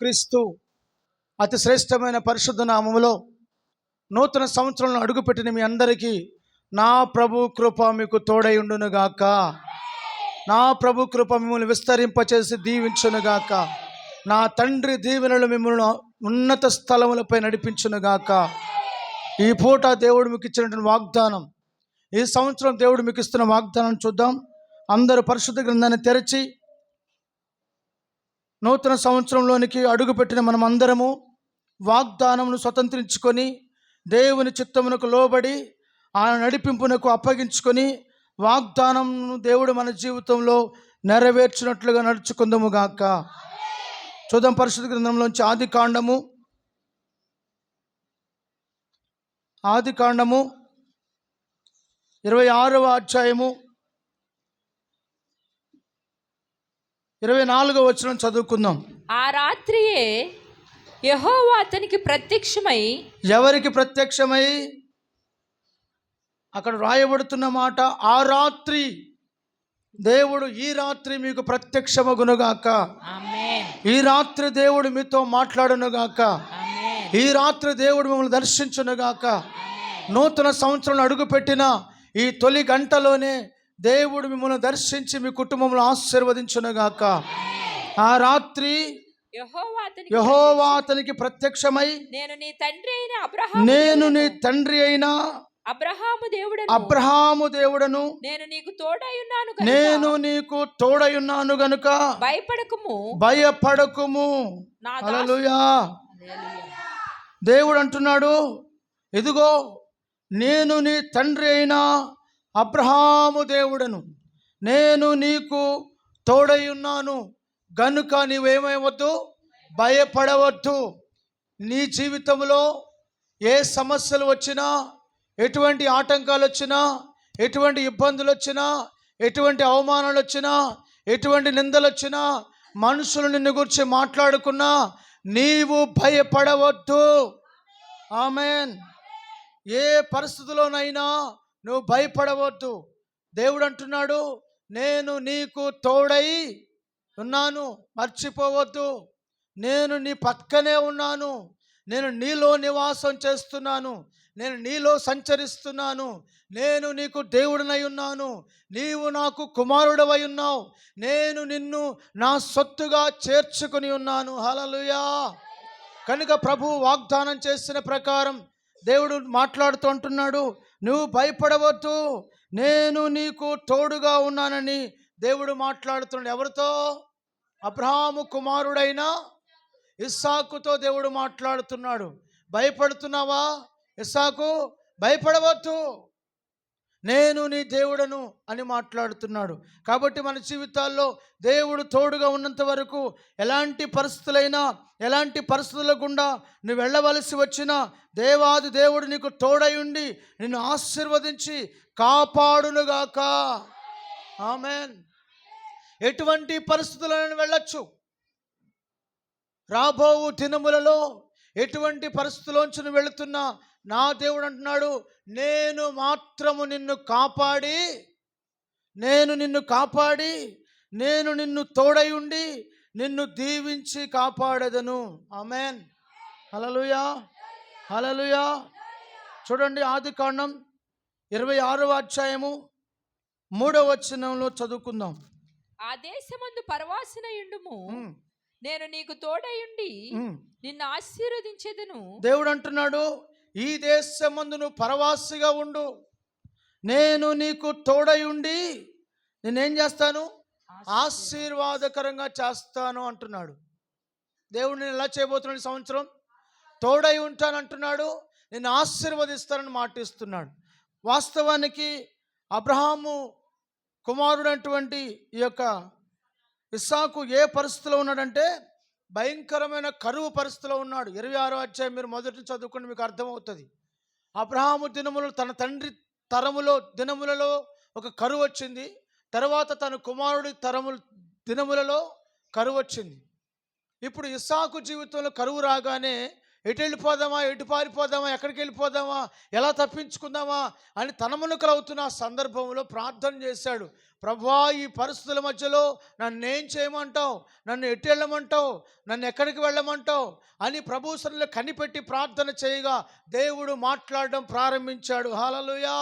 యేసుక్రీస్తు అతి శ్రేష్టమైన పరిశుద్ధ నామములో నూతన సంవత్సరంలో అడుగుపెట్టిన మీ అందరికీ నా ప్రభు కృప మీకు తోడైండునుగాక. నా ప్రభు కృప మిమ్మల్ని విస్తరింపచేసి దీవించునుగాక. నా తండ్రి దీవెనలు మిమ్మల్ని ఉన్నత స్థలములపై నడిపించునుగాక. ఈ పూట దేవుడు మీకు ఇచ్చినటువంటి వాగ్దానం, ఈ సంవత్సరం దేవుడు మీకు ఇస్తున్న వాగ్దానం చూద్దాం. అందరూ పరిశుద్ధ గ్రంథాన్ని తెరచి నూతన సంవత్సరంలోనికి అడుగుపెట్టిన మనం అందరము వాగ్దానమును స్వతంత్రించుకొని దేవుని చిత్తమునకు లోబడి ఆయన నడిపింపునకు అప్పగించుకొని వాగ్దానమును దేవుడు మన జీవితంలో నెరవేర్చినట్లుగా నడుచుకుందాము గాక. చూద్దాం పరిశుద్ధ గ్రంథంలోంచి ఆదికాండము 26వ అధ్యాయము 24వ వచనం చదువుకుందాం. ఆ రాత్రియే యెహోవా అతనికి ప్రత్యక్షమై. ఎవరికి ప్రత్యక్షమై? అక్కడ రాయబడుతున్న మాట, ఆ రాత్రి దేవుడు ఈ రాత్రి మీకు ప్రత్యక్షమగునుగాక. ఈ రాత్రి దేవుడు మీతో మాట్లాడునుగాక. ఈ రాత్రి దేవుడు మిమ్మల్ని దర్శించునుగాక. నూతన సంవత్సరంలో అడుగుపెట్టిన ఈ తొలి గంటలోనే దేవుడు మిమ్మల్ని దర్శించి మీ కుటుంబంలో ఆశీర్వదించునుగాక. ఆ రాత్రి యెహోవా అతనికి ప్రత్యక్షమై, నేను నీ తండ్రి అయిన అబ్రహాము దేవుడను నేను నీకు తోడయున్నాను గనుక భయపడకుము. హల్లెలూయా. దేవుడు అంటున్నాడు, ఇదిగో నేను నీ తండ్రి అయిన అబ్రహాము దేవుడను, నేను నీకు తోడయున్నాను గనుక నీవేమవద్దు, భయపడవద్దు. నీ జీవితంలో ఏ సమస్యలు వచ్చినా, ఎటువంటి ఆటంకాలు వచ్చినా, ఎటువంటి ఇబ్బందులు వచ్చినా, ఎటువంటి అవమానాలు వచ్చినా, ఎటువంటి నిందలు వచ్చినా, మనుషులు నిన్ను గురించి మాట్లాడుకున్నా నీవు భయపడవద్దు. ఆమేన్. ఏ పరిస్థితిలోనైనా నువ్వు భయపడవద్దు. దేవుడు అంటున్నాడు, నేను నీకు తోడై ఉన్నాను, మర్చిపోవద్దు. నేను నీ పక్కనే ఉన్నాను, నేను నీలో నివాసం చేస్తున్నాను, నేను నీలో సంచరిస్తున్నాను, నేను నీకు దేవుడినై ఉన్నాను, నీవు నాకు కుమారుడవై ఉన్నావు, నేను నిన్ను నా సొత్తుగా చేర్చుకుని ఉన్నాను. హల్లెలూయా. కనుక ప్రభు వాగ్దానం చేసిన ప్రకారం దేవుడు మాట్లాడుతూ అంటున్నాడు, నువ్వు భయపడవద్దు, నేను నీకు తోడుగా ఉన్నానని దేవుడు మాట్లాడుతున్నాడు. ఎవరితో? అబ్రహాము కుమారుడైన ఇస్సాకుతో దేవుడు మాట్లాడుతున్నాడు. భయపడుతున్నావా ఇస్సాకు? భయపడవద్దు, నేను నీ దేవుడను అని మాట్లాడుతున్నాడు. కాబట్టి మన జీవితాల్లో దేవుడు తోడుగా ఉన్నంత వరకు ఎలాంటి పరిస్థితులైనా, ఎలాంటి పరిస్థితుల గుండా నువ్వు వెళ్ళవలసి వచ్చినా దేవాది దేవుడు నీకు తోడై ఉండి నిన్ను ఆశీర్వదించి కాపాడునుగాక. ఆమేన్. ఎటువంటి పరిస్థితులను వెళ్ళొచ్చు, రాబో దినములలో ఎటువంటి పరిస్థితుల్లోంచి నువ్వు వెళుతున్నా నా దేవుడు అంటున్నాడు, నేను మాత్రము నిన్ను కాపాడి, నేను నిన్ను తోడై ఉండి నిన్ను దీవించి కాపాడేదను. ఆమేన్. హల్లెలూయా. హల్లెలూయా. చూడండి, ఆదికాండం 26వ అధ్యాయము 3వ వచనంలో చదువుకుందాం. ఆ దేశమందు పరవాసినయుండుము, నేను నీకు తోడయుండి నిన్ను ఆశీర్వదించేదను. దేవుడు అంటున్నాడు, ఈ దేశమందు నువ్వు పరవాసిగా ఉండు, నేను నీకు తోడై ఉండి నేనేం చేస్తాను? ఆశీర్వాదకరంగా చేస్తాను అంటున్నాడు. దేవుడు నేను ఎలా చేయబోతున్నాడు? ఈ సంవత్సరం తోడై ఉంటాను అంటున్నాడు, నేను ఆశీర్వదిస్తానని మాటిస్తున్నాడు. వాస్తవానికి అబ్రహాము కుమారుడైనటువంటి ఈ యొక్క ఇస్సాకు ఏ పరిస్థితిలో ఉన్నాడంటే భయంకరమైన కరువు పరిస్థితిలో ఉన్నాడు. 26వ అధ్యాయం మీరు మొదటి చదువుకుని మీకు అర్థమవుతుంది. అబ్రహాము దినములు, తన తండ్రి దినములలో ఒక కరువు వచ్చింది. తర్వాత తన కుమారుడి దినములలో కరువు వచ్చింది. ఇప్పుడు ఇస్సాకు జీవితంలో కరువు రాగానే ఎటు వెళ్ళిపోదామా, ఎటు పారిపోదామా, ఎక్కడికి వెళ్ళిపోదామా, ఎలా తప్పించుకుందామా అని తనమునకలవుతున్న ఆ సందర్భంలో ప్రార్థన చేశాడు. ప్రభువా, ఈ పరిస్థితుల మధ్యలో నన్నేం చేయమంటావు, నన్ను ఎటు వెళ్ళమంటావు, నన్ను ఎక్కడికి వెళ్ళమంటావు అని ప్రభు సన్నిధిలో కనిపెట్టి ప్రార్థన చేయగా దేవుడు మాట్లాడడం ప్రారంభించాడు. హల్లెలూయా.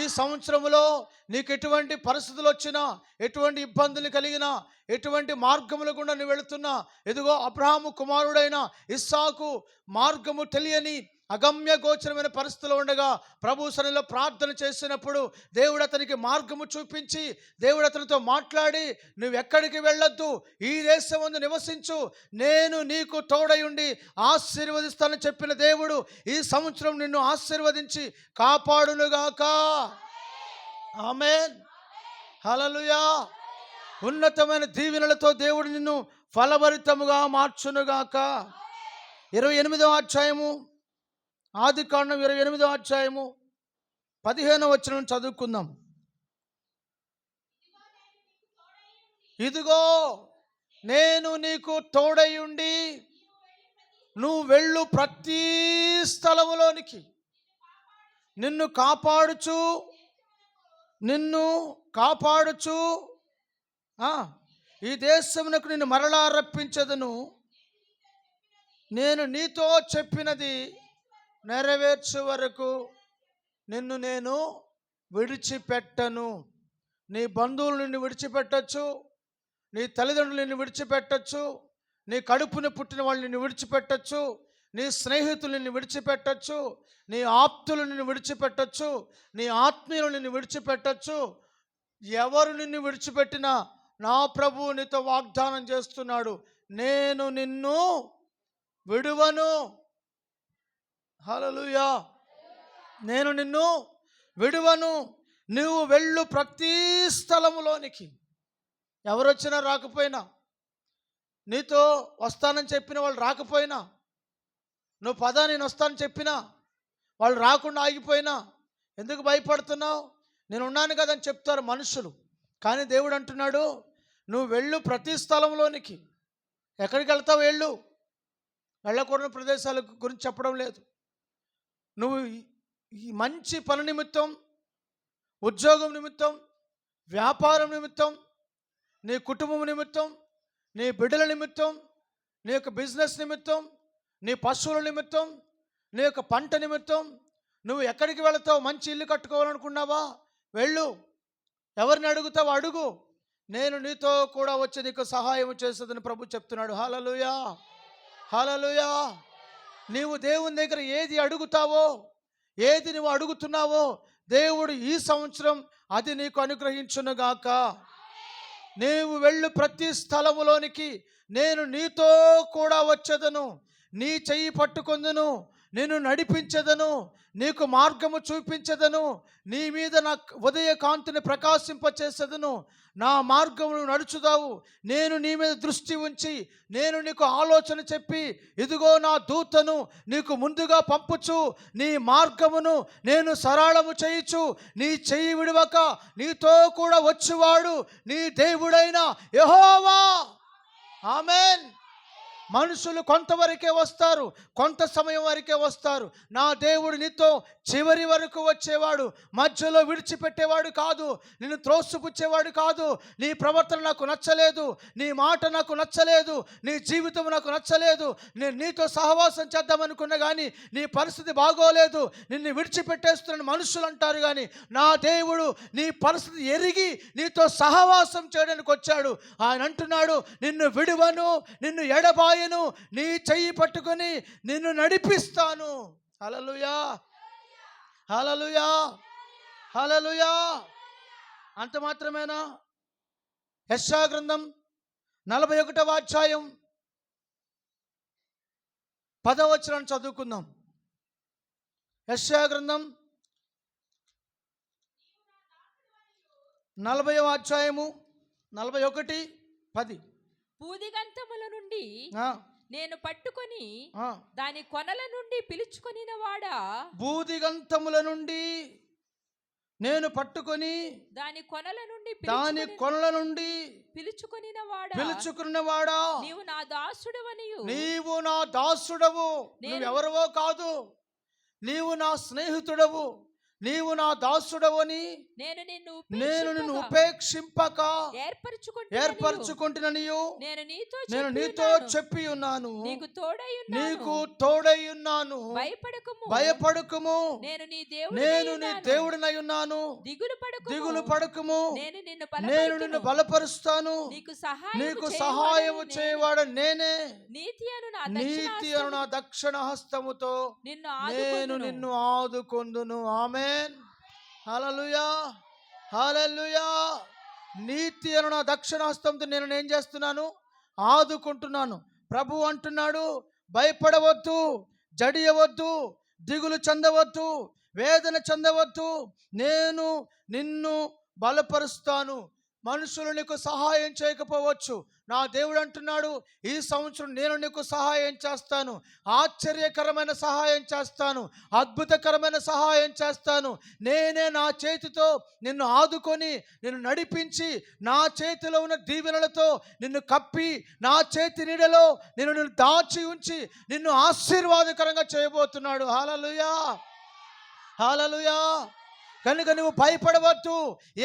ఈ సంవత్సరంలో నీకు ఎటువంటి పరిస్థితులు వచ్చినా, ఎటువంటి ఇబ్బందులు కలిగినా, ఎటువంటి మార్గముల గుండా నువ్వు వెళుతున్నా, ఎదుగో అబ్రహాము కుమారుడైన ఇస్సాకు మార్గము తెలియని అగమ్య గోచరమైన పరిస్థితులు ఉండగా ప్రభు సన్నిధిలో ప్రార్థన చేసినప్పుడు దేవుడు అతనికి మార్గము చూపించి, దేవుడు అతనితో మాట్లాడి, నువ్వు ఎక్కడికి వెళ్ళొద్దు, ఈ దేశమందు నివసించు, నేను నీకు తోడై ఉండి ఆశీర్వదిస్తానని చెప్పిన దేవుడు ఈ సంవత్సరం నిన్ను ఆశీర్వదించి కాపాడునుగాక. ఆమేన్. హల్లెలూయా. ఉన్నతమైన దీవెనలతో దేవుడు నిన్ను ఫలభరితముగా మార్చునుగాక. 28వ అధ్యాయము, ఆదికాండం 28వ అధ్యాయము 15వ వచనం చదువుకుందాం. ఇదిగో నేను నీకు తోడై ఉండి నువ్వు వెళ్ళు ప్రతి స్థలములోనికి నిన్ను కాపాడుచు ఈ దేశమునకు నిన్ను మరలా రప్పించదును, నేను నీతో చెప్పినది నెరవేర్చు వరకు నిన్ను నేను విడిచిపెట్టను. నీ బంధువులు నిన్ను విడిచిపెట్టచ్చు, నీ తల్లిదండ్రులు నిన్ను విడిచిపెట్టచ్చు, నీ కడుపున పుట్టిన వాళ్ళు నిన్ను విడిచిపెట్టచ్చు, నీ స్నేహితులు నిన్ను విడిచిపెట్టచ్చు, నీ ఆప్తులు నిన్ను విడిచిపెట్టచ్చు, నీ ఆత్మీయులు నిన్ను విడిచిపెట్టచ్చు. ఎవరు నిన్ను విడిచిపెట్టినా నా ప్రభువు నీతో వాగ్దానం చేస్తున్నాడు, నేను నిన్ను విడువను. హల్లెలూయా. నేను నిన్ను విడువను. నువ్వు వెళ్ళు ప్రతి స్థలములోనికి. ఎవరొచ్చినా రాకపోయినా, నీతో వస్తానని చెప్పిన వాళ్ళు రాకపోయినా, నువ్వు పదా నేను వస్తానని చెప్పినా వాళ్ళు రాకుండా ఆగిపోయినా ఎందుకు భయపడుతున్నావు, నేను ఉన్నాను కదని చెప్తారు మనుషులు. కానీ దేవుడు అంటున్నాడు, నువ్వు వెళ్ళు ప్రతి స్థలంలోనికి. ఎక్కడికి వెళ్తావు వెళ్ళు, వెళ్ళకూడని ప్రదేశాల గురించి చెప్పడం లేదు. నువ్వు ఈ మంచి పని నిమిత్తం, ఉద్యోగం నిమిత్తం, వ్యాపారం నిమిత్తం, నీ కుటుంబం నిమిత్తం, నీ బిడ్డల నిమిత్తం, నీ యొక్క బిజినెస్ నిమిత్తం, నీ పశువుల నిమిత్తం, నీ యొక్క పంట నిమిత్తం నువ్వు ఎక్కడికి వెళతావు? మంచి ఇల్లు కట్టుకోవాలనుకున్నావా? వెళ్ళు. ఎవరిని అడుగుతావు? అడుగు, నేను నీతో కూడా వచ్చి నీకు సహాయం చేస్తుందని ప్రభు చెప్తున్నాడు. హల్లెలూయా. హల్లెలూయా. నీవు దేవుని దగ్గర ఏది అడుగుతావో, ఏది నువ్వు అడుగుతున్నావో దేవుడు ఈ సంవత్సరం అది నీకు అనుగ్రహించునుగాక. నీవు వెళ్ళు ప్రతి స్థలములోనికి, నేను నీతో కూడా వచ్చేదను, నీ చెయ్యి పట్టుకొందును, నిన్ను నడిపించదను, నీకు మార్గము చూపించదను, నీ మీద నా ఉదయ కాంతిని ప్రకాశింపచేసేదను, నా మార్గమును నడుచుదావు, నేను నీ మీద దృష్టి ఉంచి నేను నీకు ఆలోచన చెప్పి ఇదిగో నా దూతను నీకు ముందుగా పంపుచు నీ మార్గమును నేను సరళము చేయుచు, నీ చెయ్యి విడవక నీతో కూడా వచ్చువాడు నీ దేవుడైన యెహోవా. ఆమేన్. మనుషులు కొంతవరకే వస్తారు, కొంత సమయం వరకే వస్తారు. నా దేవుడు నీతో చివరి వరకు వచ్చేవాడు, మధ్యలో విడిచిపెట్టేవాడు కాదు, నిన్ను త్రోసిపుచ్చేవాడు కాదు. నీ ప్రవర్తన నాకు నచ్చలేదు, నీ మాట నాకు నచ్చలేదు, నీ జీవితం నాకు నచ్చలేదు, నేను నీతో సహవాసం చేద్దామనుకున్నా కానీ నీ పరిస్థితి బాగోలేదు, నిన్ను విడిచిపెట్టేస్తున్నాను మనుషులు అంటారు. కానీ నా దేవుడు నీ పరిస్థితి ఎరిగి నీతో సహవాసం చేయడానికి వచ్చాడు. ఆయన అంటున్నాడు, నిన్ను విడువను, నిన్ను ఎడబాయను, నీ చెయ్యి పట్టుకొని నిన్ను నడిపిస్తాను. హల్లెలూయా. హల్లెలూయా. హల్లెలూయా. అంత మాత్రమేనా? యెషయా గ్రంథం 41వ అధ్యాయం 10వ వచనం చదువుకుందాం. యెషయా గ్రంథం 40వ అధ్యాయము 41:10. భూదిగంతముల నుండి నేను పట్టుకొని దాని కొనల నుండి పిలుచుకొనిన వాడా. భూదిగంతముల నుండి నేను పట్టుకొని దాని కొనల నుండి పిలుచుకున్నవాడా, నీవు నా దాసుడవనియు, నీవు నా దాసుడవు, నువ్వెవరవో కాదు, నీవు నా స్నేహితుడవు, నీవు నా దాసుడవని నేను నిన్ను ఉపేక్షింపక ఏర్పరచుకుంటున్నాను. నేను నీతో చెప్పి ఉన్నాను, నీకు తోడై ఉన్నాను. భయపడకుము, నేను నీ దేవుడినై ఉన్నాను. దిగులు పడకుము, నేను నిన్ను బలపరుస్తాను. నీకు సహాయము చేయవాడు నేనే. నీతి అను నా దక్షిణ హస్తముతో నేను నిన్ను ఆదుకొందును. ఆమేన్. హల్లెలూయా, హల్లెలూయా. నీతి అను నా దక్షిణ హస్తంతో నేను ఏం చేస్తున్నాను? ఆదుకుంటున్నాను. ప్రభు అంటున్నాడు, భయపడవద్దు, జడియవద్దు, దిగులు చెందవద్దు, వేదన చెందవద్దు, నేను నిన్ను బలపరుస్తాను. మనుషులు నీకు సహాయం చేయకపోవచ్చు, నా దేవుడు అంటున్నాడు, ఈ సంవత్సరం నేను నీకు సహాయం చేస్తాను. ఆశ్చర్యకరమైన సహాయం చేస్తాను, అద్భుతకరమైన సహాయం చేస్తాను. నేనే నా చేతితో నిన్ను ఆదుకొని నిన్ను నడిపించి, నా చేతిలో ఉన్న దీవెనలతో నిన్ను కప్పి, నా చేతి నీడలో నిన్ను దాచి ఉంచి నిన్ను ఆశీర్వాదకరంగా చేయబోతున్నాడు. హల్లెలూయా, హల్లెలూయా. కనుక నువ్వు భయపడవద్దు,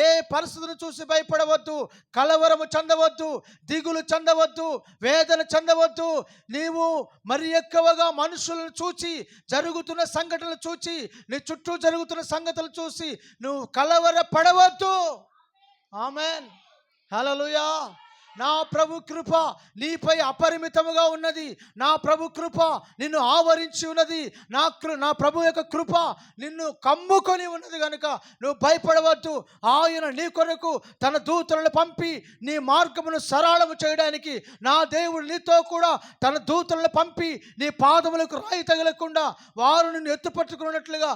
ఏ పరిస్థితిని చూసి భయపడవద్దు, కలవరము చెందవద్దు, దిగులు చెందవద్దు, వేదన చెందవద్దు. నీవు మరి ఎక్కువగా మనుషులను చూచి, జరుగుతున్న సంఘటనలు చూచి, నీ చుట్టూ జరుగుతున్న సంగతులు చూసి నువ్వు కలవరపడవద్దు. ఆమేన్, హల్లెలూయా. నా ప్రభు కృప నీపై అపరిమితముగా ఉన్నది. నా ప్రభు కృప నిన్ను ఆవరించి ఉన్నది. నా ప్రభు యొక్క కృప నిన్ను కమ్ముకొని ఉన్నది. కనుక నువ్వు భయపడవద్దు. ఆయన నీ కొరకు తన దూతలను పంపి నీ మార్గమును సరళము చేయడానికి, నా దేవుడు నీతో కూడా తన దూతలను పంపి నీ పాదములకు రాయి తగలకుండా వారు నిన్ను ఎత్తుపట్టుకున్నట్లుగా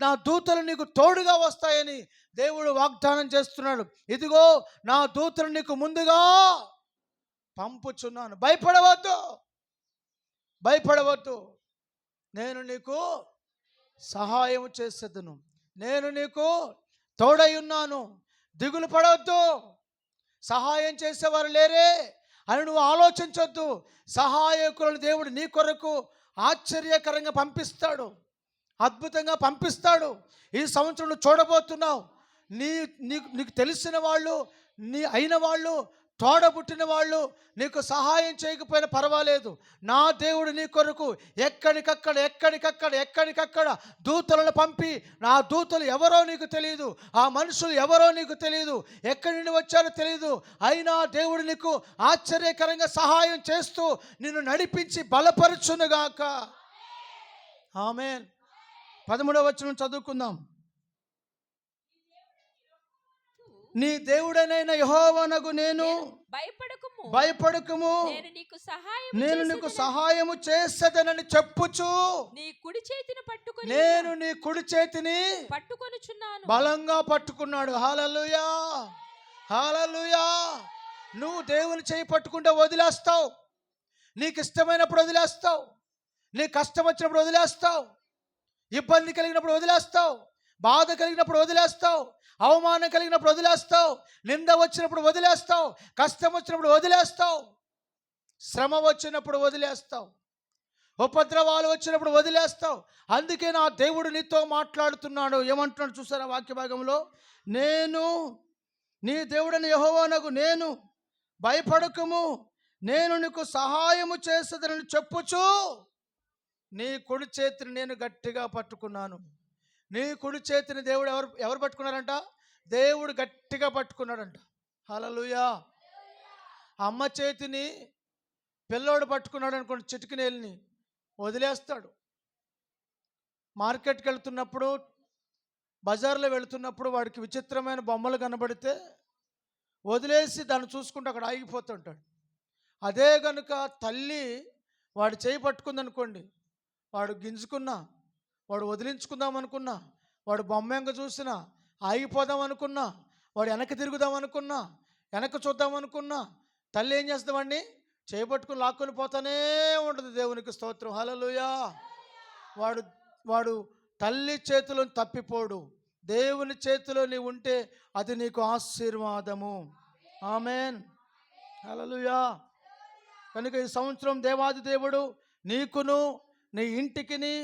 నా దూతలు నీకు తోడుగా వస్తాయని దేవుడు వాగ్దానం చేస్తున్నాడు. ఇదిగో నా దూతలు నీకు ముందుగా పంపుచున్నాను. భయపడవద్దు, భయపడవద్దు, నేను నీకు సహాయం చేసేదను, నేను నీకు తోడై ఉన్నాను. దిగులు పడవద్దు, సహాయం చేసేవారు లేరే అని నువ్వు ఆలోచించొద్దు. సహాయకులను దేవుడు నీ కొరకు ఆశ్చర్యకరంగా పంపిస్తాడు, అద్భుతంగా పంపిస్తాడు. ఈ సంవత్సరం చూడబోతున్నావు. నీకు తెలిసిన వాళ్ళు, నీ అయిన వాళ్ళు, తోడబుట్టిన వాళ్ళు నీకు సహాయం చేయకపోయినా పర్వాలేదు. నా దేవుడు నీ కొరకు ఎక్కడికక్కడ దూతలను పంపి, నా దూతలు ఎవరో నీకు తెలియదు, ఆ మనుషులు ఎవరో నీకు తెలియదు, ఎక్కడి నుండి వచ్చారో తెలియదు, అయినా దేవుడు నీకు ఆశ్చర్యకరంగా సహాయం చేస్తూ నిన్ను నడిపించి బలపరచునుగాక. ఆమేన్. 13వ వచనం చదువుకుందాం. నీ దేవుడనైన యెహోవానగు నేను భయపడకుము, నేను నీకు సహాయము చేసేదనని చెప్పుచు నేను నీ కుడి చేతిని పట్టుకొనుచున్నాను. బలంగా పట్టుకున్నాడు. హల్లెలూయా, హల్లెలూయా. నువ్వు దేవుని చేయి పట్టుకుంటే వదిలేస్తావు, నీకు ఇష్టమైనప్పుడు వదిలేస్తావు, నీ కష్టం వచ్చినప్పుడు వదిలేస్తావు, ఇబ్బంది కలిగినప్పుడు వదిలేస్తావు, బాధ కలిగినప్పుడు వదిలేస్తావు, అవమానం కలిగినప్పుడు వదిలేస్తావు, నింద వచ్చినప్పుడు వదిలేస్తావు, కష్టం వచ్చినప్పుడు వదిలేస్తావు, శ్రమ వచ్చినప్పుడు వదిలేస్తావు, ఉపద్రవాలు వచ్చినప్పుడు వదిలేస్తావు. అందుకే నా దేవుడు నీతో మాట్లాడుతున్నాడు. ఏమంటున్నాడు చూసారా వాక్య భాగంలో? నేను నీ దేవుడని యెహోవానగు నేను భయపడకుము, నేను నీకు సహాయము చేసేదని చెప్పుచు నీ కుడి చేతిని నేను గట్టిగా పట్టుకున్నాను. నీ కుడి చేతిని దేవుడు ఎవరు పట్టుకున్నారంట? దేవుడు గట్టిగా పట్టుకున్నాడంట. హల్లెలూయా. అమ్మ చేతిని పిల్లోడు పట్టుకున్నాడు అనుకోండి, చిటికినేలిని వదిలేస్తాడు. మార్కెట్కి వెళ్తున్నప్పుడు, బజార్లో వెళుతున్నప్పుడు వాడికి విచిత్రమైన బొమ్మలు కనబడితే వదిలేసి దాన్ని చూసుకుంటూ అక్కడ ఆగిపోతుంటాడు. అదే కనుక తల్లి వాడు చేయి పట్టుకుందనుకోండి, వాడు గింజుకున్నా, వాడు వదిలించుకుందాం అనుకున్నా, వాడు బొమ్మెంగ చూసినా, ఆగిపోదాం అనుకున్నా, వాడు వెనక్కి తిరుగుదాం అనుకున్నా, వెనక్కి చూద్దాం అనుకున్నా, తల్లి ఏం చేస్తుంది? వాడిని చేపట్టుకుని లాక్కొని పోతానే ఉంటుంది. దేవునికి స్తోత్రం, హల్లెలూయా. వాడు తల్లి చేతిలో తప్పిపోడు. దేవుని చేతిలో నీవు ఉంటే అది నీకు ఆశీర్వాదము. ఆమేన్. హల్లెలూయా. కనుక ఈ సంవత్సరం దేవాది దేవుడు నీకును నీ ఇంటికిని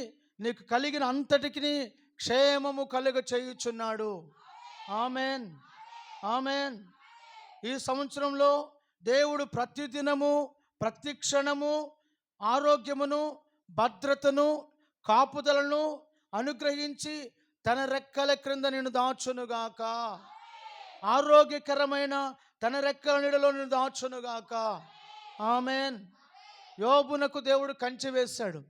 నీకు కలిగిన అంతటికి క్షేమము కలుగ చేయుచున్నాడు. ఆమేన్. ఆమేన్. ఈ సంవత్సరంలో దేవుడు ప్రతిదినము ప్రతి క్షణము ఆరోగ్యమును భద్రతను కాపుదలను అనుగ్రహించి తన రెక్కల క్రింద నిన్ను దాచునుగాక. ఆరోగ్యకరమైన తన రెక్కల నీడలో నిన్ను దాచునుగాక. ఆమేన్. యోబునకు దేవుడు కంచె వేశాడు.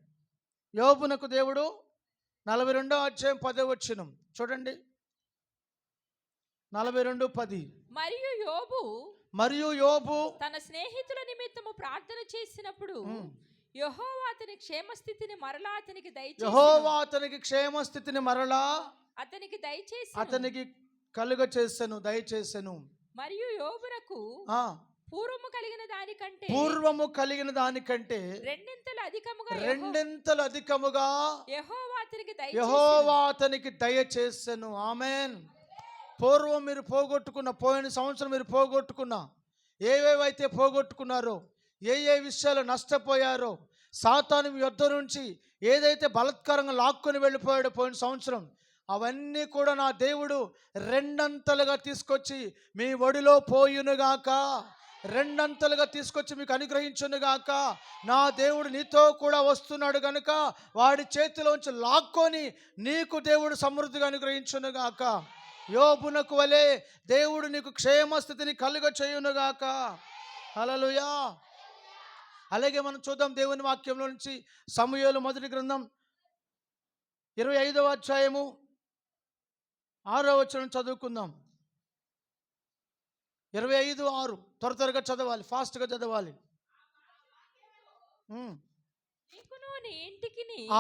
యోబునకు దేవుడు 42వ అధ్యాయం 10వ వచనం చూడండి. 42:10. మరియు యోబు తన స్నేహితుల నిమిత్తము ప్రార్థన చేసినప్పుడు యెహోవా అతని క్షేమస్థితిని మరలా అతనికి దయచేసి అతనికి కలుగ చేసెను దయచేసెను. మరియు యోబునకు పూర్వము కలిగిన దానికంటే రెండింతలు అధికముగా యెహోవా అతనికి దయచేసెను. ఆమేన్. పూర్వం మీరు పోగొట్టుకున్న, పోయిన సంవత్సరం మీరు పోగొట్టుకున్న ఏవేవైతే పోగొట్టుకున్నారో, ఏ విషయాలు నష్టపోయారో, సాతాను యొద్ద నుంచి ఏదైతే బలత్కారంగా లాక్కొని వెళ్ళిపోయాడో పోయిన సంవత్సరం, అవన్నీ కూడా నా దేవుడు రెండంతలుగా తీసుకొచ్చి మీ ఒడిలో పోయునుగాక, రెండంతలుగా తీసుకొచ్చి మీకు అనుగ్రహించునుగాక. నా దేవుడు నీతో కూడా వస్తున్నాడు కనుక వాడి చేతిలోంచి లాక్కొని నీకు దేవుడు సమృద్ధిగా అనుగ్రహించునుగాక. యోబునకు వలె దేవుడు నీకు క్షేమస్థితిని కలుగ చేయునుగాక. హల్లెలూయా. అలాగే మనం చూద్దాం దేవుని వాక్యంలో నుంచి సమూయేలు మొదటి గ్రంథం 25వ అధ్యాయము 6వ వచనం చదువుకుందాం. 25:6 త్వరగా చదవాలి, ఫాస్ట్గా చదవాలి.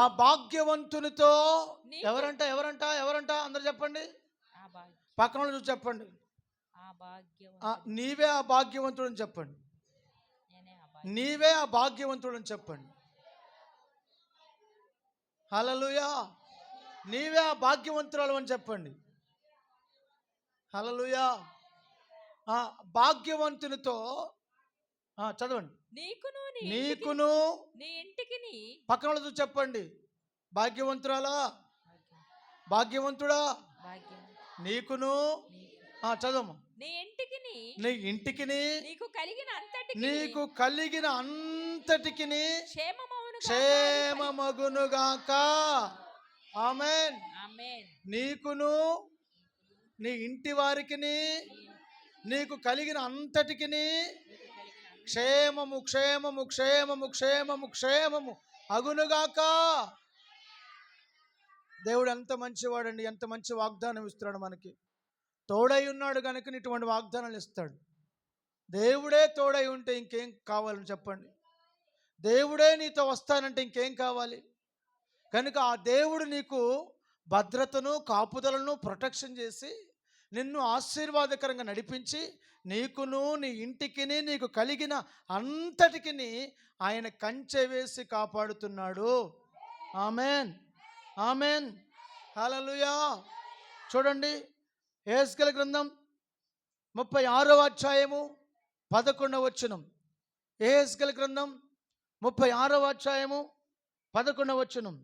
ఆ భాగ్యవంతునితో ఎవరంట అందరు చెప్పండి, పక్కన చూసి చెప్పండి. నీవే ఆ భాగ్యవంతుడు అని చెప్పండి. నీవే ఆ భాగ్యవంతుడు అని చెప్పండి. హల్లెలూయా. నీవే ఆ భాగ్యవంతురాలు అని చెప్పండి. హల్లెలూయా. భాగ్యవంతునితో చదవండి. నీకును నీ ఇంటికి పక్కన చూసి చెప్పండి. భాగ్యవంతురాలా, భాగ్యవంతుడా, నీకును చదవము. నీ ఇంటికి నీకు కలిగిన అంతటికి క్షేమమగునుగాక. ఆమేన్. నీకును నీ ఇంటి వారికి నీకు కలిగిన అంతటికి క్షేమము క్షేమము క్షేమము క్షేమము క్షేమము అగునుగాక. దేవుడు ఎంత మంచివాడండి, ఎంత మంచి వాగ్దానం ఇస్తున్నాడు. మనకి తోడై ఉన్నాడు కనుక ఇటువంటి వాగ్దానాలు ఇస్తాడు. దేవుడే తోడై ఉంటే ఇంకేం కావాలని చెప్పండి. దేవుడే నీతో వస్తానంటే ఇంకేం కావాలి? కనుక ఆ దేవుడు నీకు భద్రతను కాపుదలను ప్రొటెక్షన్ చేసి నిన్ను ఆశీర్వాదకరంగా నడిపించి నీకును నీ ఇంటికి నీకు కలిగిన అంతటికి ఆయన కంచె వేసి కాపాడుతున్నాడు. ఆమేన్. ఆమేన్. హల్లెలూయా. చూడండి, యెహెజ్కేలు గ్రంథం 36వ అధ్యాయము 11వ వచనం. యెహెజ్కేలు గ్రంథం 36వ అధ్యాయము 11వ వచనం.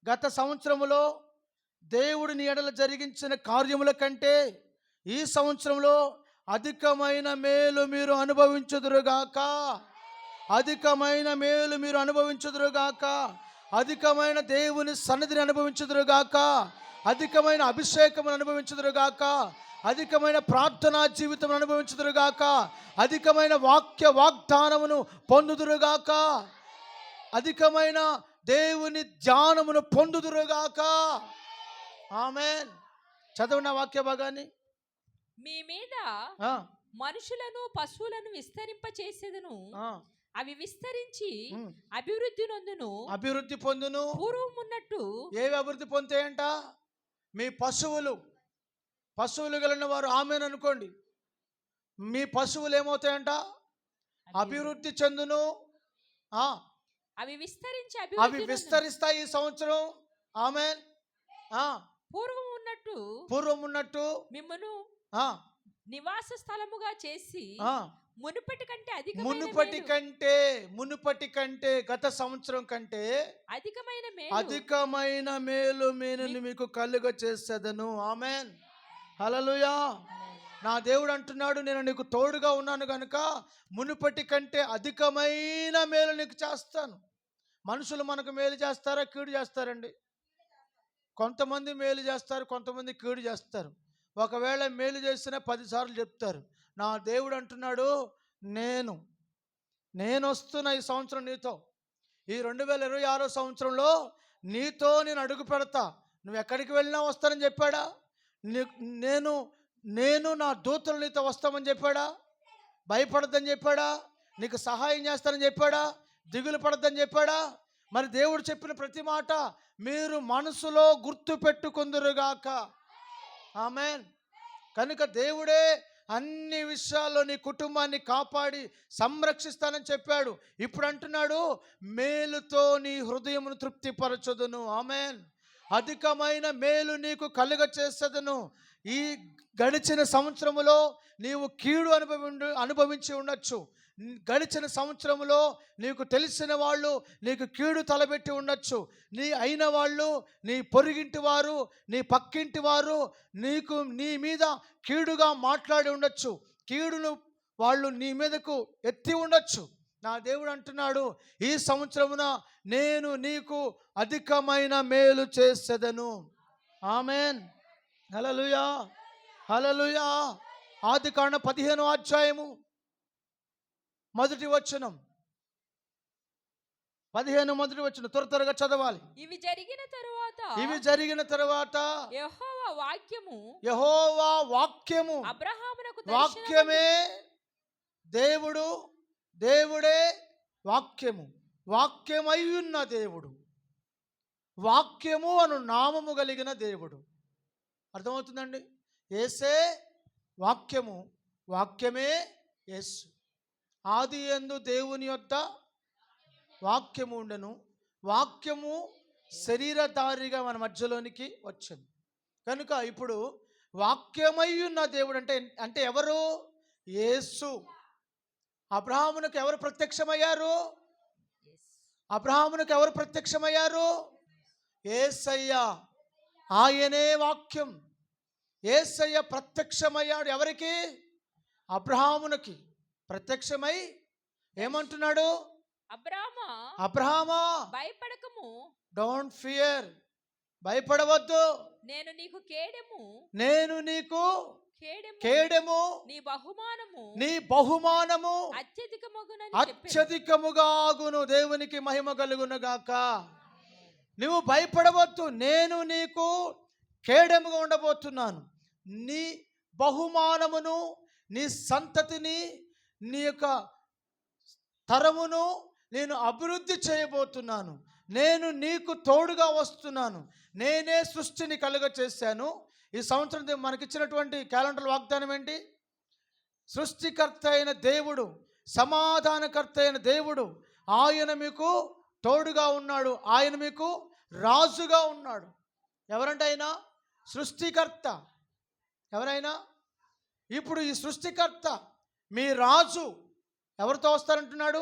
గత సంవత్సరములో దేవుడు నీ ఎడల జరిగించిన కార్యముల కంటే ఈ సంవత్సరంలో అధికమైన మేలు మీరు అనుభవించుదురుగాక. అధికమైన మేలు మీరు అనుభవించుదురుగాక. అధికమైన దేవుని సన్నిధిని అనుభవించుదురుగాక. అధికమైన అభిషేకమును అనుభవించుదురుగాక. అధికమైన ప్రార్థనా జీవితం అనుభవించుదురుగాక. అధికమైన వాగ్దానమును పొందుదురుగాక. అధికమైన దేవుని ధ్యానమును పొందుదురుగాక. ఆమేన్. చదవన వాక్య భాగాన్ని. మీ మీద మనుషులను పశువులను విస్తరింప చేసేదను, అవి విస్తరించి అభివృద్ధి పొందును. పూర్వం ఉన్నట్టు ఏవి అభివృద్ధి పొందుతాయంట? మీ పశువులు కలిగిన వారు ఆమేన్ అనుకోండి. మీ పశువులు ఏమవుతాయంట? అభివృద్ధి చెందును. అవి విస్తరిస్తాయి ఈ సంవత్సరం. ఆమేన్. ఆ, పూర్వం ఉన్నట్టు మిమ్మను ఆ, నివాస స్థలముగా చేసి ఆ, మునుపటి కంటే మునుపటి కంటే గత సంవత్సరం కంటే అధికమైన మేలు మేలుని మీకు కలుగ చేసేదను. ఆమేన్. హల్లెలూయా. నా దేవుడు అంటున్నాడు, నేను నీకు తోడుగా ఉన్నాను గనుక మునుపటి కంటే అధికమైన మేలు నీకు చేస్తాను. మనుషులు మనకు మేలు చేస్తారా, కీడు చేస్తారండి? కొంతమంది మేలు చేస్తారు, కొంతమంది కీడు చేస్తారు. ఒకవేళ మేలు చేసినా 10 సార్లు చెప్తారు. నా దేవుడు అంటున్నాడు, నేను వస్తున్న ఈ సంవత్సరం నీతో, ఈ 2026 సంవత్సరంలో నీతో నేను అడుగు పెడతా. నువ్వు ఎక్కడికి వెళ్ళినా వస్తానని చెప్పాడా? నేను నా దూతలు నీతో వస్తామని చెప్పాడా? భయపడద్దని చెప్పాడా? నీకు సహాయం చేస్తానని చెప్పాడా? దిగులు పడద్దని చెప్పాడా? మరి దేవుడు చెప్పిన ప్రతి మాట మీరు మనసులో గుర్తు పెట్టుకుందురుగాక. ఆమేన్. కనుక దేవుడే అన్ని విషయాల్లో నీ కుటుంబాన్ని కాపాడి సంరక్షిస్తానని చెప్పాడు. ఇప్పుడు అంటున్నాడు, మేలుతో నీ హృదయమును తృప్తిపరచుదును. ఆమేన్. అధికమైన మేలు నీకు కలుగ చేసేదను. ఈ గడిచిన సంవత్సరములో నీవు కీడు అనుభవించి ఉండొచ్చు. గడిచిన సంవత్సరంలో నీకు తెలిసిన వాళ్ళు నీకు కీడు తలబెట్టి ఉండొచ్చు. నీ అయిన వాళ్ళు, నీ పొరుగింటి వారు, నీ పక్కింటి వారు నీ మీద కీడుగా మాట్లాడి ఉండొచ్చు. కీడును వాళ్ళు నీ మీదకు ఎత్తి ఉండొచ్చు. నా దేవుడు అంటున్నాడు, ఈ సంవత్సరమున నేను నీకు అధికమైన మేలు చేసేదను. ఆమేన్. హల్లెలూయా. హల్లెలూయా. ఆదికాండం 15వ అధ్యాయము 1వ వచనం. 15 మొదటి వచనం త్వరగా చదవాలి. ఇవి జరిగిన తరువాత యెహోవా వాక్యము వాక్యమే దేవుడే వాక్యము, వాక్యమయ్యున్న దేవుడు, వాక్యము అను నామము కలిగిన దేవుడు. అర్థమవుతుందండి? యేసే వాక్యము, వాక్యమే యేసు. ఆది యందు దేవుని యొద్ద వాక్యము ఉండెను, వాక్యము శరీరధారిగా మన మధ్యలోనికి వచ్చింది. కనుక ఇప్పుడు వాక్యమై ఉన్న దేవుడు అంటే ఎవరు? యేసు. అబ్రహామునకు ఎవరు ప్రత్యక్షమయ్యారు? అబ్రహామునకు ఎవరు ప్రత్యక్షమయ్యారు? యేసయ్య. ఆయనే వాక్యం. యేసయ్య ప్రత్యక్షమయ్యాడు. ఎవరికి? అబ్రహామునకి ప్రత్యక్షమై ఏమంటున్నాడు? అబ్రహామా భయపడకము, డోంట్ ఫియర్, భయపడవద్దు, నేను నీకు కేడెము నీ బహుమానము అత్యధికముగా ఆగును. దేవునికి మహిమ కలుగును గాక. నువ్వు భయపడవద్దు, నేను నీకు కేడెముగా ఉండబోతున్నాను. నీ బహుమానమును, నీ సంతతిని, నీ యొక్క తరమును నేను అభివృద్ధి చేయబోతున్నాను. నేను నీకు తోడుగా వస్తున్నాను. నేనే సృష్టిని కలుగ చేశాను. ఈ సంవత్సరం మనకిచ్చినటువంటి క్యాలెండర్ వాగ్దానం ఏంటి? సృష్టికర్త అయిన దేవుడు, సమాధానకర్త అయిన దేవుడు, ఆయన మీకు తోడుగా ఉన్నాడు. ఆయన మీకు రాజుగా ఉన్నాడు. ఎవరంటే ఆయన? సృష్టికర్త. ఎవరైనా ఇప్పుడు ఈ సృష్టికర్త మీ రాజు ఎవరితో వస్తానంటున్నాడు?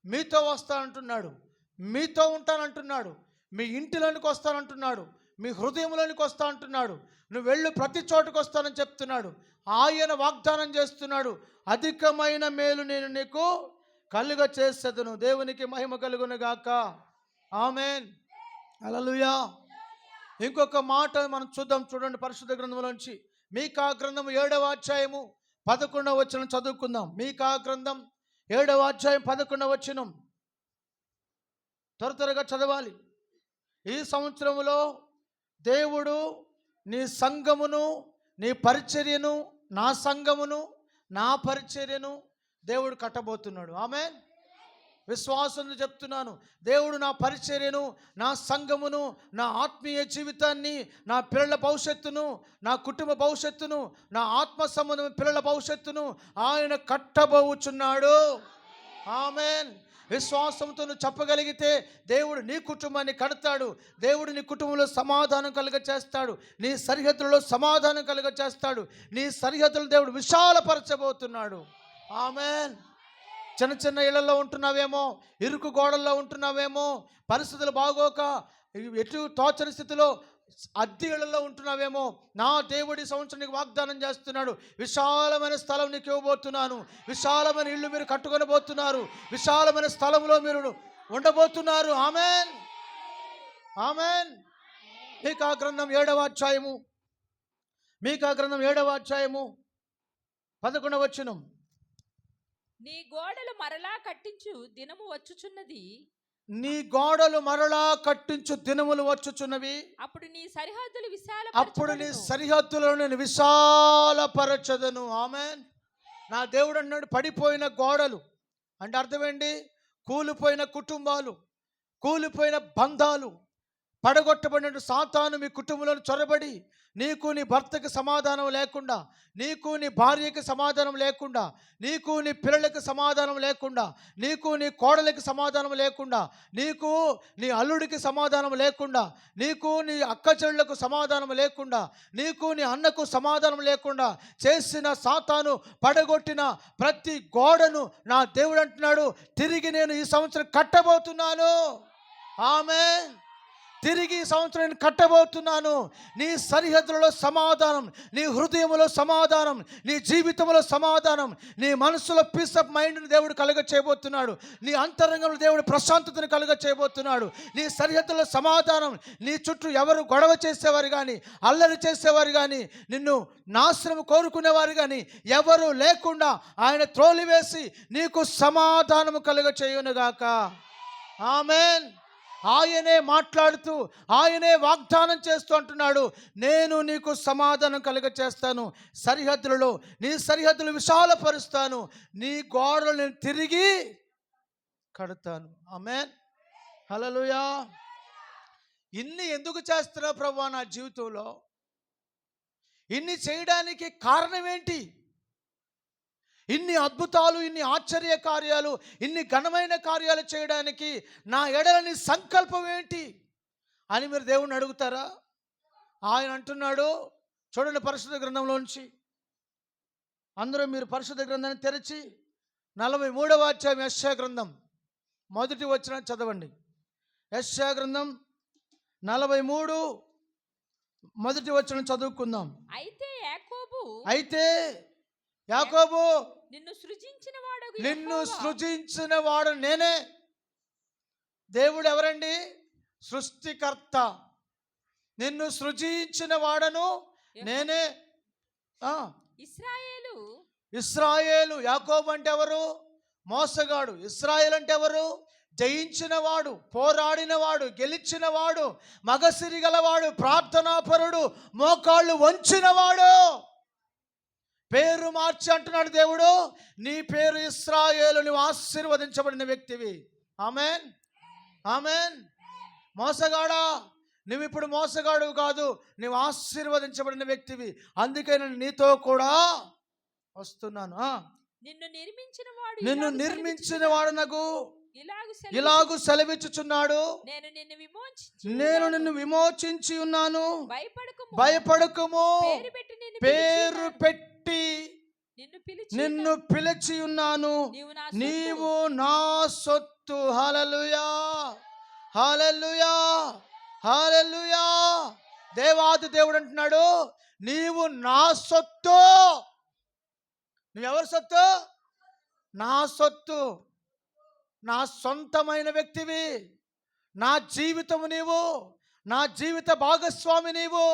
మీతో వస్తానంటున్నాడు, మీతో ఉంటానంటున్నాడు, మీ ఇంటిలోనికి వస్తానంటున్నాడు, మీ హృదయంలోనికి వస్తా అంటున్నాడు, నువ్వు వెళ్ళు ప్రతి చోటుకు వస్తానని చెప్తున్నాడు. ఆయన వాగ్దానం చేస్తున్నాడు, అధికమైన మేలు నేను నీకు కలుగ చేసేదను. దేవునికి మహిమ కలుగును గాక. ఆమేన్. హల్లెలూయా. ఇంకొక మాట మనం చూడండి పరిశుద్ధ గ్రంథంలోంచి. మీకా గ్రంథం 7వ అధ్యాయము 11వ వచనం చదువుకుందాం. మీకా గ్రంథం 7వ అధ్యాయం 11వ వచనం త్వరగా చదవాలి. ఈ సంవత్సరంలో దేవుడు నీ సంఘమును, నీ పరిచర్యను, నా సంఘమును, నా పరిచర్యను దేవుడు కట్టబోతున్నాడు. ఆమేన్. విశ్వాసంతో చెప్తున్నాను, దేవుడు నా పరిచర్యను, నా సంఘమును, నా ఆత్మీయ జీవితాన్ని, నా పిల్లల భవిష్యత్తును, నా కుటుంబ భవిష్యత్తును, నా ఆత్మ సంబంధం పిల్లల భవిష్యత్తును ఆయన కట్టబోచున్నాడు. ఆమేన్. విశ్వాసంతో నువ్వు చెప్పగలిగితే దేవుడు నీ కుటుంబాన్ని కడతాడు. దేవుడు నీ కుటుంబంలో సమాధానం కలుగ చేస్తాడు. నీ సరిహద్దులలో సమాధానం కలుగ చేస్తాడు. నీ సరిహద్దులు దేవుడు విశాలపరచబోతున్నాడు. ఆమేన్. చిన్న చిన్న ఇళ్లలో ఉంటున్నావేమో, ఇరుకు గోడల్లో ఉంటున్నావేమో, పరిస్థితులు బాగోక ఎటు తోచని స్థితిలో అద్దె ఇళ్లలో ఉంటున్నావేమో, నా దేవుడి సంవత్సరం నీకు వాగ్దానం చేస్తున్నాడు. విశాలమైన స్థలం నీకు ఇవ్వబోతున్నాను. విశాలమైన ఇల్లు మీరు కట్టుకొని పోతున్నారు. విశాలమైన స్థలంలో మీరు ఉండబోతున్నారు. ఆమేన్, ఆమేన్. మీకా గ్రంథం 7వ అధ్యాయము, మీకా గ్రంథం 7వ అధ్యాయము 11వ వచనం. నీ గోడలు మరలా కట్టించు దినము వచ్చుచున్నది. నీ గోడలు మరలా కట్టించు దినములు వచ్చుచున్నవి. అప్పుడు నీ సరిహద్దులు అప్పుడు నీ సరిహద్దులను నేను విశాలపరచదను. ఆమేన్. నా దేవుడు అన్నాడు, పడిపోయిన గోడలు అంటే అర్థమేంటి? కూలిపోయిన కుటుంబాలు, కూలిపోయిన బంధాలు, పడగొట్టబడిన సాతాను మీ కుటుంబంలో చొరబడి నీకు నీ భర్తకి సమాధానం లేకుండా, నీకు నీ భార్యకి సమాధానం లేకుండా, నీకు నీ పిల్లలకి సమాధానం లేకుండా, నీకు నీ కోడలికి సమాధానం లేకుండా, నీకు నీ అల్లుడికి సమాధానం లేకుండా, నీకు నీ అక్క చెల్లెలకు సమాధానం లేకుండా, నీకు నీ అన్నకు సమాధానం లేకుండా చేసిన సాతాను పడగొట్టిన ప్రతి గోడను నా దేవుడు అంటున్నాడు, తిరిగి నేను ఈ సంవత్సరం కట్టబోతున్నాను. ఆమేన్. తిరిగి ఈ సంవత్సరం నేను కట్టబోతున్నాను. నీ సరిహద్దులలో సమాధానం, నీ హృదయంలో సమాధానం, నీ జీవితంలో సమాధానం, నీ మనసులో పీస్ ఆఫ్ మైండ్ని దేవుడు కలుగ చేయబోతున్నాడు. నీ అంతరంగంలో దేవుడు ప్రశాంతతను కలుగ చేయబోతున్నాడు. నీ సరిహద్దులో సమాధానం. నీ చుట్టూ ఎవరు గొడవ చేసేవారు కానీ, అల్లరి చేసేవారు కానీ, నిన్ను నాశనం కోరుకునేవారు కానీ ఎవరు లేకుండా ఆయన త్రోలివేసి నీకు సమాధానము కలుగ చేయునుగాక. ఆమేన్. ఆయనే మాట్లాడుతూ, ఆయనే వాగ్దానం చేస్తూ అంటున్నాడు, నేను నీకు సమాధానం కలుగ చేస్తాను. సరిహద్దులలో నీ సరిహద్దులు విశాలపరుస్తాను. నీ గోడలు నేను తిరిగి కడతాను. ఆమేన్. హల్లెలూయా. ఇన్ని ఎందుకు చేస్తున్నావు ప్రభువా నా జీవితంలో? ఇన్ని చేయడానికి కారణం ఏంటి? ఇన్ని అద్భుతాలు, ఇన్ని ఆశ్చర్య కార్యాలు, ఇన్ని ఘనమైన కార్యాలు చేయడానికి నా ఎడలని సంకల్పం ఏంటి అని మీరు దేవుణ్ణి అడుగుతారా? ఆయన అంటున్నాడు, చూడండి పరిశుద్ధ గ్రంథంలోంచి, అందరూ మీరు పరిశుద్ధ గ్రంథాన్ని తెరిచి 43వ అధ్యాయం యెషయా గ్రంథం 1వ వచనం చదవండి. యెషయా గ్రంథం 43 1వ వచనం చదువుకుందాం. అయితే యాకోబు నిన్ను సృజించిన వాడు నేనే. దేవుడు ఎవరండి? సృష్టికర్త. నిన్ను సృజించిన వాడను నేనే. ఇశ్రాయేలు. యాకోబు అంటే ఎవరు? మోసగాడు. ఇశ్రాయేల్ అంటే ఎవరు? జయించినవాడు, పోరాడినవాడు, గెలిచినవాడు, మగసిరి గలవాడు, ప్రార్థనాపరుడు, మోకాళ్ళు వంచినవాడు. పేరు మార్చి అంటున్నాడు దేవుడు, నీ పేరు ఇశ్రాయేలు, నువ్వు ఆశీర్వదించబడిన వ్యక్తివి. ఆమేన్, ఆమేన్. మోసగాడా, నువ్వు ఇప్పుడు మోసగాడు కాదు, నువ్వు ఆశీర్వదించబడిన వ్యక్తివి. అందుకే నేను నీతో కూడా వస్తున్నాను. నిన్ను నిర్మించిన వాడు నాకు ఇలాగు సెలవిచ్చుచున్నాడు, నేను నిన్ను విమోచించి ఉన్నాను, భయపడకుము, పేరు పెట్టి నిన్ను పిలిచి ఉన్నాను, నీవు నా సొత్తు. హల్లెలూయా, హల్లెలూయా, హల్లెలూయా. దేవాది దేవుడు అంటున్నాడు, నీవు నా సొత్తు. నువ్వెవరి సొత్తు? నా సొత్తు, నా సొంతమైన వ్యక్తివి. నా జీవితము నీవు, నా జీవిత భాగస్వామి నీవు.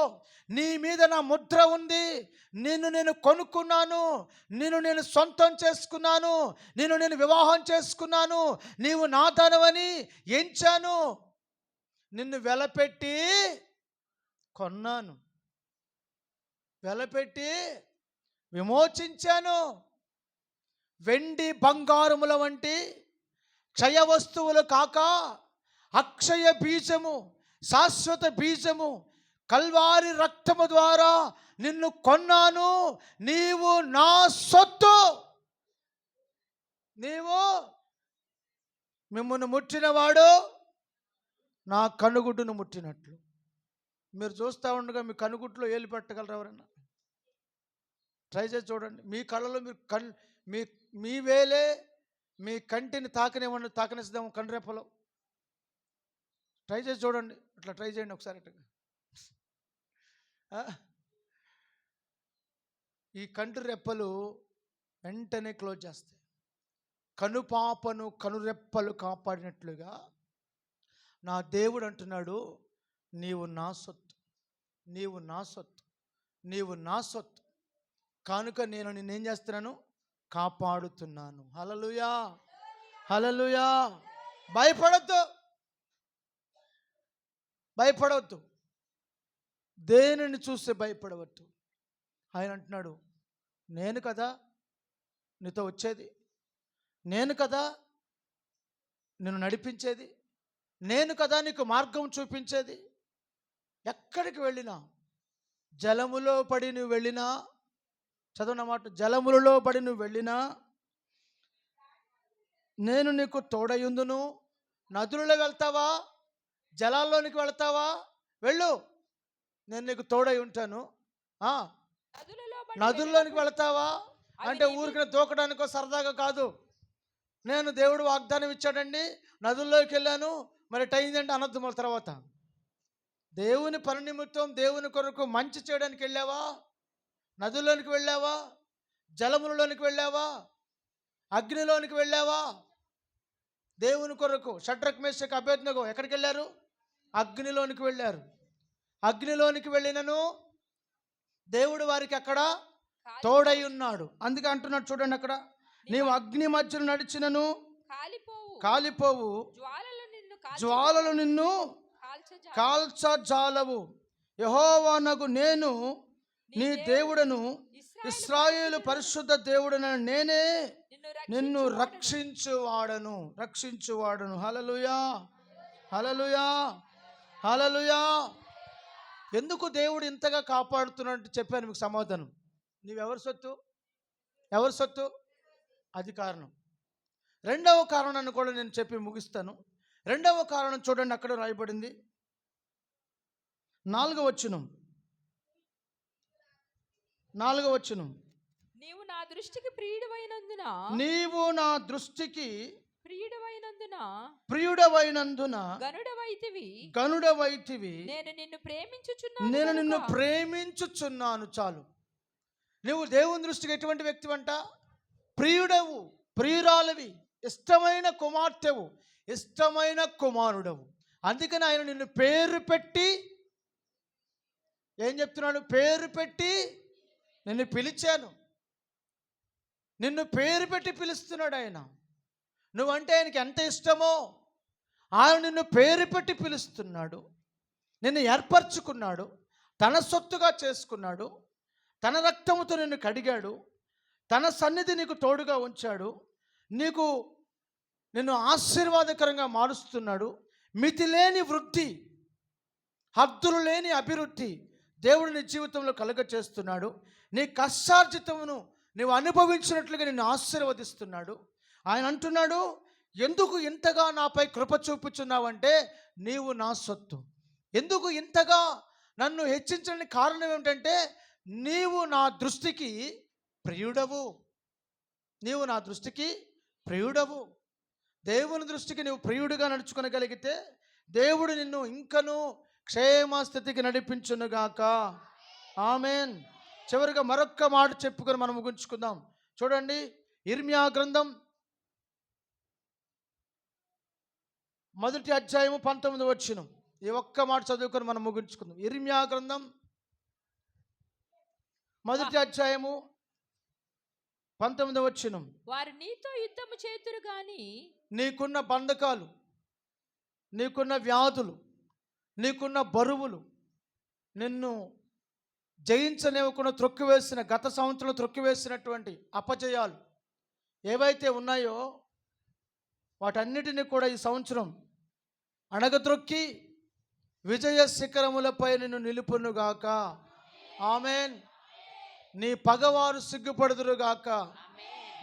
నీ మీద నా ముద్ర ఉంది. నిన్ను నేను కొనుక్కున్నాను, నిన్ను నేను సొంతం చేసుకున్నాను, నిన్ను నేను వివాహం చేసుకున్నాను. నీవు నా దానవని ఎంచాను, నిన్ను వెలపెట్టి కొన్నాను, వెలపెట్టి విమోచించాను. వెండి బంగారముల వంటి క్షయ వస్తువులు కాక అక్షయ బీజము, శాశ్వత బీజము, కల్వారి రక్తము ద్వారా నిన్ను కొన్నాను. నీవు నా సొత్తు. నీవు మిమ్మల్ని ముట్టినవాడు నా కనుగుడ్డును ముట్టినట్లు. మీరు చూస్తూ ఉండగా మీ కనుగుడ్లో ఏలు పెట్టగలరు ఎవరన్నా? ట్రై చేసి చూడండి. మీ కళ్ళలో మీరు మీ వేలే మీ కంటిని తాకనిస్తాము కండ్రెప్పలో. ట్రై చేసి చూడండి. అట్లా ట్రై చేయండి ఒకసారి. అట్లా ఈ కంటి రెప్పలు వెంటనే క్లోజ్ చేస్తాయి. కనుపాపను కనురెప్పలు కాపాడినట్లుగా నా దేవుడు అంటున్నాడు, నీవు నా సొత్తు, నీవు నా సొత్తు, నీవు నా సొత్తు కనుక నేను నిన్నేం చేస్తున్నాను? కాపాడుతున్నాను. హల్లెలూయా, హల్లెలూయా. భయపడొద్దు, భయపడవద్దు. దేనిని చూస్తే భయపడవద్దు. ఆయన అంటున్నాడు, నేను కదా నీతో వచ్చేది, నేను కదా నిన్ను నడిపించేది, నేను కదా నీకు మార్గం చూపించేది. ఎక్కడికి వెళ్ళినా, జలములో పడి నువ్వు వెళ్ళినా, చదవనమాట, జలములలో పడి నువ్వు వెళ్ళినా నేను నీకు తోడయుందును. నదులలో వెళ్తావా, జలాల్లోనికి వెళ్తావా, వెళ్ళు, నేను నీకు తోడై ఉంటాను. నదుల్లోనికి వెళ్తావా అంటే ఊరికి దూకడానికో సరదాగా కాదు. నేను దేవుడు వాగ్దానం ఇచ్చాడండి, నదుల్లోకి వెళ్ళాను, మరి టైం ఏంటి అనొద్దు. మళ్ళీ తర్వాత దేవుని పని నిమిత్తం దేవుని కొరకు మంచి చేయడానికి వెళ్ళావా, నదుల్లోనికి వెళ్ళావా, జలములలోనికి వెళ్ళావా, అగ్నిలోనికి వెళ్ళావా, దేవుని కొరకు షడ్రక్ మేషక్ అబేద్నెగో ఎక్కడికి వెళ్ళారు? అగ్నిలోనికి వెళ్ళారు. అగ్నిలోనికి వెళ్ళినను దేవుడు వారికి అక్కడ తోడై ఉన్నాడు. అందుకే అంటున్నాడు చూడండి, అక్కడ నీవు అగ్ని మధ్యలో నడిచినను కాలిపోవు, జ్వాలలు నిన్ను కాల్చజాలవు. యెహోవానగు నేను నీ దేవుడను, ఇశ్రాయేలు పరిశుద్ధ దేవుడను నేనే నిన్ను రక్షించువాడను. హల్లెలూయా, హల్లెలూయా, హల్లెలూయా. ఎందుకు దేవుడు ఇంతగా కాపాడుతున్నట్టు చెప్పాను మీకు సమాధానం. నీవెవరి సొత్తు? ఎవరి సొత్తు? అది కారణం. రెండవ కారణాన్ని కూడా నేను చెప్పి ముగిస్తాను. రెండవ కారణం చూడండి, అక్కడ రాయబడింది 4వ వచనం. నీవు నా దృష్టికి ప్రియుడవైనందున గనుడవైతివి నేను నిన్ను ప్రేమించుచున్నాను. చాలు. నువ్వు దేవుని దృష్టికి ఎటువంటి వ్యక్తివంట? ప్రియుడవు, ప్రియురాలవి, ఇష్టమైన కుమార్తెవు, ఇష్టమైన కుమారుడవు. అందుకని ఆయన నిన్ను పేరు పెట్టి ఏం చెప్తున్నాడు? పేరు పెట్టి నిన్ను పిలిచాను. నిన్ను పేరు పెట్టి పిలుస్తున్నాడు ఆయన. నువ్వంటే ఆయనకి ఎంత ఇష్టమో ఆయన నిన్ను పేరు పెట్టి పిలుస్తున్నాడు. నిన్ను ఏర్పరచుకున్నాడు, తన సొత్తుగా చేసుకున్నాడు, తన రక్తముతో నిన్ను కడిగాడు, తన సన్నిధి నీకు తోడుగా ఉంచాడు, నిన్ను ఆశీర్వాదకరంగా మారుస్తున్నాడు. మితిలేని వృద్ధి, హద్దులు లేని అభివృద్ధి దేవుడు నీ జీవితంలో కలుగ చేస్తున్నాడు. నీ కష్టార్జితమును నువ్వు అనుభవించినట్లుగా నిన్ను ఆశీర్వదిస్తున్నాడు. ఆయన అంటున్నాడు, ఎందుకు ఇంతగా నాపై కృప చూపుచున్నావంటే నీవు నా సొత్తు. ఎందుకు ఇంతగా నన్ను హెచ్చించడానికి కారణం ఏమిటంటే నీవు నా దృష్టికి ప్రియుడవు. నీవు నా దృష్టికి ప్రియుడవు. దేవుని దృష్టికి నువ్వు ప్రియుడిగా నడుచుకోగలిగితే దేవుడు నిన్ను ఇంకనూ క్షేమస్థితికి నడిపించునుగాక. ఆమేన్. చివరిగా మరొక్క మాట చెప్పుకొని మనం ముగించుకుందాం. చూడండి, ఇర్మియా గ్రంథం 1వ అధ్యాయము 19వ వచనం. ఈ ఒక్క మాట చదువుకొని మనం ముగించుకుందాం. ఇర్మియా గ్రంథం 1వ అధ్యాయము 19వ వచనం. వారు నీతో యుద్ధము చేతురు గాని నీకున్న బంధకాలు, నీకున్న వ్యాధులు, నీకున్న బరువులు, నిన్ను జయించనివ్వకుండా త్రొక్కివేసిన, గత సంవత్సరంలో త్రొక్కివేసినటువంటి అపజయాలు ఏవైతే ఉన్నాయో వాటన్నిటిని కూడా ఈ సంవత్సరం అణగద్రొక్కి విజయ శిఖరములపై నిన్ను నిలుపునుగాక. ఆమేన్. నీ పగవారు సిగ్గుపడుదురుగాక.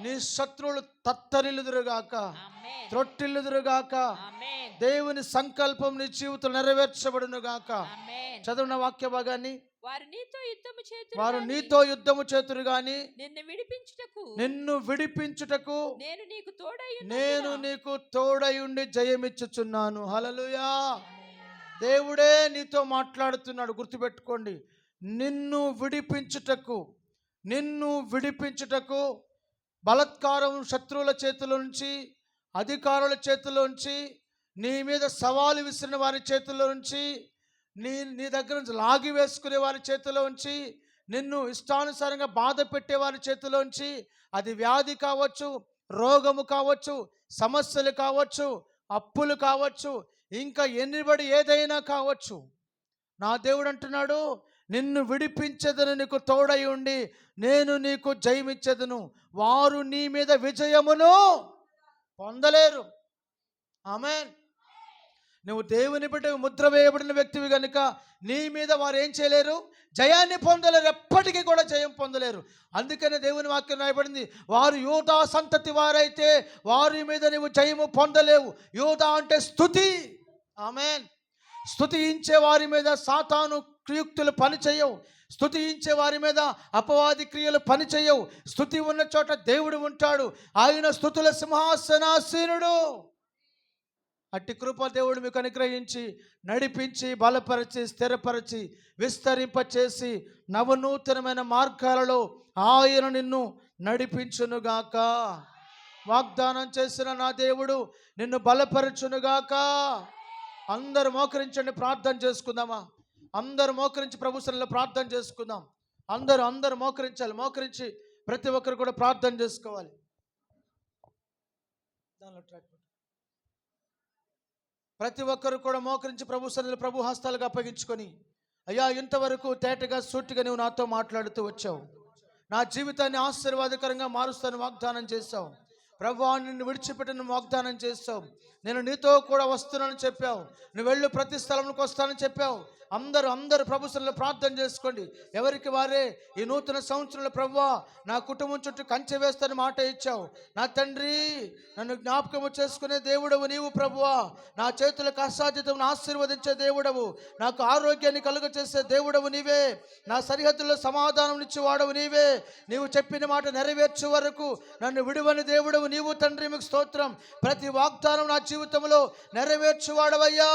నీ శత్రువులు తత్తరిల్లుదురుగాక, ఆమేన్. త్రొట్టిల్లుదురుగాక. ఆమేన్. దేవుని సంకల్పం నీ జీవితం నెరవేర్చబడును గాక. ఆమేన్. చదివిన వాక్య భాగాన్ని, వారు నీతో యుద్ధము చేతురు వారు గాని నీతో యుద్ధము చేతురు గాని నిన్ను విడిపించుటకు నిన్ను విడిపించుటకు నేను నీకు తోడై నేను నీకు తోడయుండి జయమిచ్చుచున్నాను. హల్లెలూయా. దేవుడే నీతో మాట్లాడుతున్నాడు, గుర్తుపెట్టుకోండి. నిన్ను విడిపించుటకు బలత్కారం శత్రువుల చేతిలో నుంచి, అధికారుల చేతిలో నుంచి, నీ మీద సవాలు విసిరిన వారి చేతిలో నుంచి, నీ దగ్గర నుంచి లాగి వేసుకునే వారి చేతిలో ఉంచి, నిన్ను ఇష్టానుసారంగా బాధ పెట్టే వారి చేతిలో ఉంచి, అది వ్యాధి కావచ్చు, రోగము కావచ్చు, సమస్యలు కావచ్చు, అప్పులు కావచ్చు, ఇంకా ఎన్నిబడి ఏదైనా కావచ్చు, నా దేవుడు అంటున్నాడు, నిన్ను విడిపించేదను, నీకు తోడై ఉండి నేను నీకు జయమిచ్చేదను. వారు నీ మీద విజయమును పొందలేరు. ఆమేన్. నువ్వు దేవుని బిడ్డ, ముద్ర వేయబడిన వ్యక్తివి కనుక నీ మీద వారు ఏం చేయలేరు? జయాన్ని పొందలేరు, ఎప్పటికీ కూడా జయం పొందలేరు. అందుకనే దేవుని వాక్యం రాయబడింది, వారు యూదా సంతతి వారైతే వారి మీద నువ్వు జయము పొందలేవు. యూదా అంటే స్తుతి. ఆమేన్. స్తుతించే వారి మీద సాతాను క్రియుక్తులు పనిచేయవు. స్తుతించే వారి మీద అపవాది క్రియలు పనిచేయవు. స్తుతి ఉన్న చోట దేవుడు ఉంటాడు. ఆయన స్తుతుల సింహాసనాసీనుడు. అట్టి కృప దేవుడు మీకు అనుగ్రహించి, నడిపించి, బలపరిచి, స్థిరపరిచి, విస్తరింపచేసి, నవనూతనమైన మార్గాలలో ఆయన నిన్ను నడిపించునుగాక. వాగ్దానం చేసిన నా దేవుడు నిన్ను బలపరచునుగాక. అందరూ మోకరించండి, ప్రార్థన చేసుకుందామా? అందరూ మోకరించి ప్రభు సన్నిధిలో ప్రార్థన చేసుకుందాం. అందరూ మోకరించాలి. మోకరించి ప్రతి ఒక్కరు కూడా ప్రార్థన చేసుకోవాలి. ప్రతి ఒక్కరు కూడా మోకరించి ప్రభు సన్నిధిలో ప్రభు హస్తాలకు అప్పగించుకొని, అయ్యా, ఇంతవరకు తేటగా సూటిగా నువ్వు నాతో మాట్లాడుతూ వచ్చావు. నా జీవితాన్ని ఆశీర్వాదకరంగా మారుస్తాను వాగ్దానం చేశావు. ప్రభువా, నిన్ను విడిచిపెట్టను వాగ్దానం చేస్తావు. నేను నీతో కూడా వస్తున్నానని చెప్పావు. నువ్వు వెళ్ళు ప్రతి స్థలంలోకి వస్తానని చెప్పావు. అందరూ ప్రభు సన్నిధిలో ప్రార్థన చేసుకోండి. ఎవరికి వారే ఈ నూతన సంవత్సరంలో ప్రభువా, నా కుటుంబం చుట్టూ కంచె వేస్తానని మాట ఇచ్చావు. నా తండ్రి, నన్ను జ్ఞాపకము చేసుకునే దేవుడవు నీవు ప్రభువా. నా చేతులకు అసాధ్యతను ఆశీర్వదించే దేవుడవు. నాకు ఆరోగ్యాన్ని కలుగ చేసే దేవుడవు నీవే. నా సరిహద్దుల్లో సమాధానం ఇచ్చి వాడవు నీవే. నీవు చెప్పిన మాట నెరవేర్చే వరకు నన్ను విడువని దేవుడవు నీవు తండ్రి. మీకు స్తోత్రం. ప్రతి వాగ్దానం నా జీవితంలో నెరవేర్చువాడవయ్యా,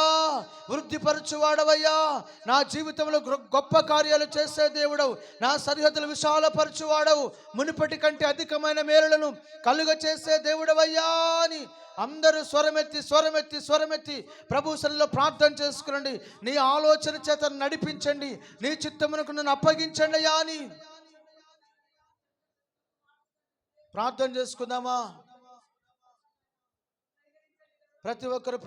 వృద్ధిపరచువాడవయ్యా. నా జీవితంలో గొప్ప కార్యాలు చేసే దేవుడవు. నా సరిహద్దులు విశాలపరచువాడవు. మునుపటి కంటే అధికమైన మేలులను కలుగ చేసే దేవుడవయ్యా అని అందరూ స్వరమెత్తి ప్రభు సన్నిధిలో ప్రార్థన చేసుకునండి. నీ ఆలోచన చేత నడిపించండి. నీ చిత్తమునకు నన్ను అప్పగించండి అయ్యా అని ప్రార్థన చేసుకుందామా? ప్రతి ఒక్కరు